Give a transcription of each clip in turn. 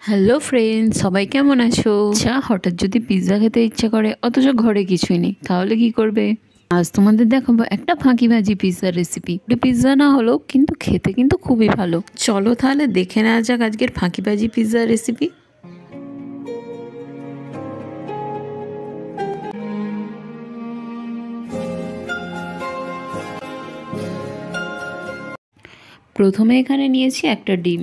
Hello friends, সবাই কেমন আছো? আচ্ছা, হঠাৎ যদি পিৎজা খেতে ইচ্ছা করে অথচ ঘরে কিছুই নেই, তাহলে কি করবে? আজ তোমাদের দেখাবো একটা ফাঁকিবাজি পিৎজার রেসিপি। পিৎজা না হলেও কিন্তু খেতে কিন্তু খুবই ভালো। চলো তাহলে দেখে নেওয়া যাক আজকের ফাঁকিবাজি পিৎজার রেসিপি। প্রথমে এখানে নিয়েছি একটা ডিম।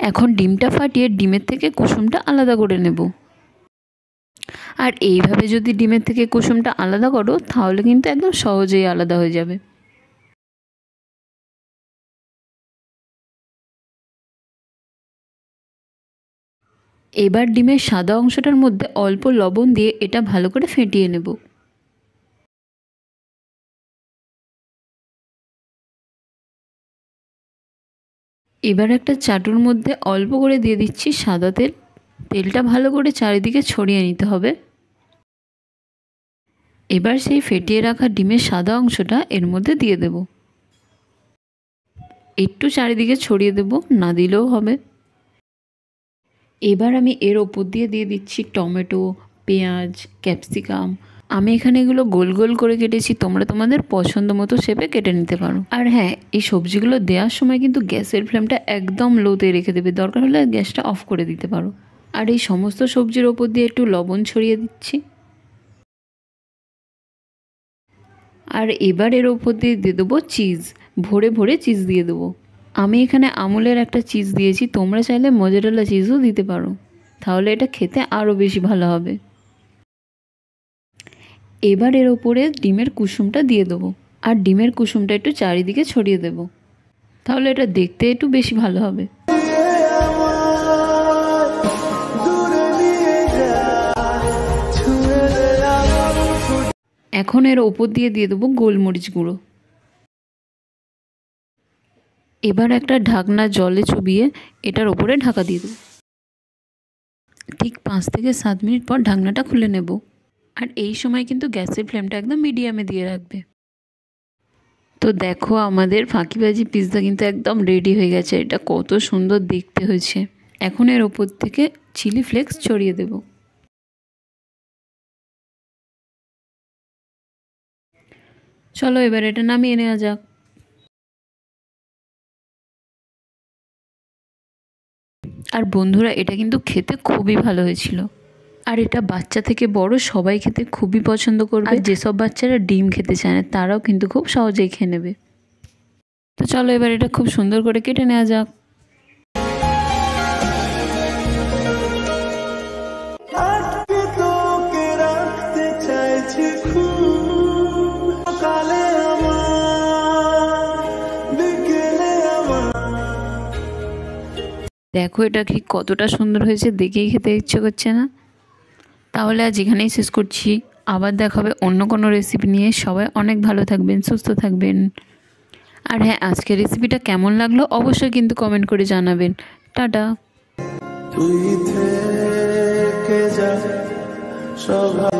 এখন ডিমটা ফাটিয়ে ডিমের থেকে কুসুমটা আলাদা করে নেব। আর এইভাবে যদি ডিমের থেকে কুসুমটা আলাদা করো তাহলে কিন্তু একদম সহজেই আলাদা হয়ে যাবে। এবার ডিমের সাদা অংশটার মধ্যে অল্প লবণ দিয়ে এটা ভালো করে ফেটিয়ে নেব। এবার একটা চাটুর মধ্যে অল্প করে দিয়ে দিচ্ছি সাদা তেল। তেলটা ভালো করে চারিদিকে ছড়িয়ে নিতে হবে। এবার সেই ফেটিয়ে রাখা ডিমের সাদা অংশটা এর মধ্যে দিয়ে দেব। একটু চারিদিকে ছড়িয়ে দেব, না দিলেও হবে। এবার আমি এর ওপর দিয়ে দিচ্ছি টমেটো, পেঁয়াজ, ক্যাপসিকাম। আমি এখানে এগুলো গোল গোল করে কেটেছি, তোমরা তোমাদের পছন্দ মতো শেপে কেটে নিতে পারো। আর হ্যাঁ, এই সবজিগুলো দেওয়ার সময় কিন্তু গ্যাসের ফ্লেমটা একদম লোতে রেখে দেবে, দরকার হলে গ্যাসটা অফ করে দিতে পারো। আর এই সমস্ত সবজির ওপর দিয়ে একটু লবণ ছড়িয়ে দিচ্ছি। আর এবার এর ওপর দিয়ে দেবো চিজ, ভরে ভরে চিজ দিয়ে দেবো। আমি এখানে আমুলের একটা চিজ দিয়েছি, তোমরা চাইলে মোজারেলা চিজও দিতে পারো, তাহলে এটা খেতে আরও বেশি ভালো হবে। এবার এর ওপরে ডিমের কুসুমটা দিয়ে দেবো, আর ডিমের কুসুমটা একটু চারিদিকে ছড়িয়ে দেব, তাহলে এটা দেখতে একটু বেশি ভালো হবে। এখন এর ওপর দিয়ে দেবো গোলমরিচ গুঁড়ো। এবার একটা ঢাকনা জলে চুবিয়ে এটার ওপরে ঢাকা দিয়ে দেবো। ঠিক 5 থেকে 7 মিনিট পর ঢাকনাটা খুলে নেব। আর এই সময় কিন্তু গ্যাসের ফ্লেমটা একদম মিডিয়ামে দিয়ে রাখবে। তো দেখো, আমাদের ফাঁকিবাজি পিৎজা কিন্তু একদম রেডি হয়ে গেছে। এটা কত সুন্দর দেখতে হয়েছে। এখন এর ওপর থেকে চিলি ফ্লেক্স ছড়িয়ে দেব। চলো এবার এটা নামিয়ে নেওয়া যাক। আর বন্ধুরা, এটা কিন্তু খেতে খুবই ভালো হয়েছিল। আর এটা বাচ্চা থেকে বড় সবাই খেতে খুবই পছন্দ করবে। আর যেসব বাচ্চারা ডিম খেতে চায় না তারাও কিন্তু খুব সহজেই খেয়ে নেবে। তো চলো এবার এটা খুব সুন্দর করে কেটে নেওয়া যাক। দেখো এটা ঠিক কতটা সুন্দর হয়েছে, দেখেই খেতে ইচ্ছে করছে না? তাহলে আজ এখানেই শেষ করছি। আবার দেখা হবে অন্য কোনো রেসিপি নিয়ে। সবাই অনেক ভালো থাকবেন, সুস্থ থাকবেন। আর হ্যাঁ, আজকের রেসিপিটা কেমন লাগলো অবশ্যই কিন্তু কমেন্ট করে জানাবেন। টাটা। তুই থেকে যা সবাই।